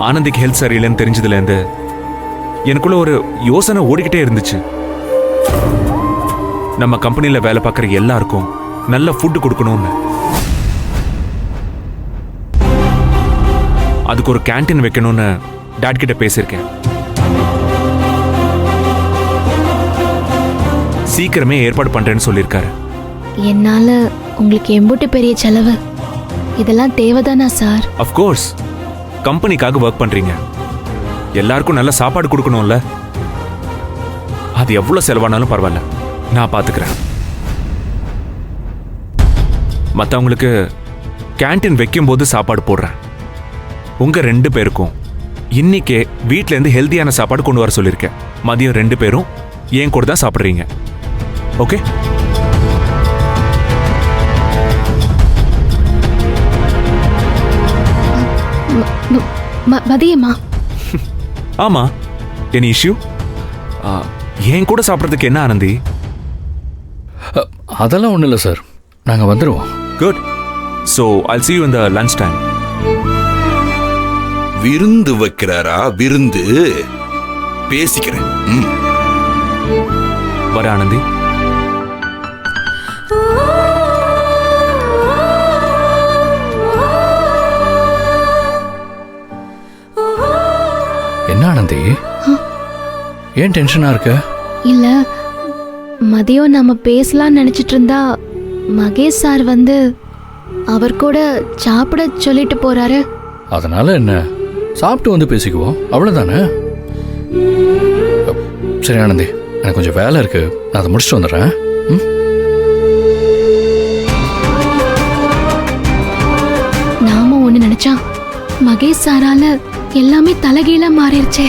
ஆனந்திக்கு health சரியில்லைன்னு தெரிஞ்சதுலேருந்து எனக்குள்ள ஒரு யோசனை ஓடிக்கிட்டே இருந்துச்சு. நம்ம கம்பெனியில் வேலை பார்க்குற எல்லாருக்கும் நல்ல ஃபுட்டு கொடுக்கணும்னு. அதுக்கு ஒரு கேண்டீன் வைக்கணும்னு டாட் கிட்ட பேசியிருக்கேன். சீக்கிரமே ஏற்பாடு பண்றேன்னு சொல்லியிருக்காரு. என்னால உங்களுக்கு எம்புட்டு பெரிய செலவு, இதெல்லாம் தேவைதானா சார்? அஃப்கோர்ஸ், கம்பெனிக்காக ஒர்க் பண்றீங்க, எல்லாருக்கும் நல்ல சாப்பாடு கொடுக்கணும்ல. அது எவ்வளவு செலவானாலும் பரவாயில்ல, நான் பாத்துக்கிறேன். மற்றவங்களுக்கு கேண்டீன் வைக்கும் போது சாப்பாடு போடுறேன். உங்க 2 பேருக்கும் இன்னைக்கே வீட்ல இருந்து ஹெல்தியான சாப்பாடு கொண்டு வர சொல்லியிருக்கேன். மதியம் 2 பேரும் ஏன் கூட தான் சாப்பிடுறீங்க. ஓகே? மதியமா? ஆமா, எனி இஷ்யூ? ஏன் கூட சாப்பிட்றதுக்கு என்ன ஆனந்தி? அதெல்லாம் ஒன்றும் இல்லை சார், நாங்கள் வந்துடுவோம். Good. So I'll see you in the lunch time. விருந்து வைக்கிறாரா? விருந்து பேசிக்கிறேன். வர ஆனந்தி. என்ன ஆனந்தி, ஏன் டென்ஷனா இருக்க? இல்ல, மதியம் நம்ம பேசலாம்னு நினைச்சிட்டு இருந்தா மகேஷ் சார் வந்து அவர் கூட சாப்பிட சொல்லிட்டு போறாரு. அதனால என்ன, சாப்பிட்டு வந்து பேசிக்குவோம், அவ்வளோதானே. சரி ஆனந்தி, எனக்கு கொஞ்சம் வேலை இருக்கு, நான் அதை முடிச்சுட்டு வந்துடுறேன். நாம ஒண்ணு நினைச்சா மகேஷ் சாரால எல்லாமே தலைகீழா மாறிடுச்சே.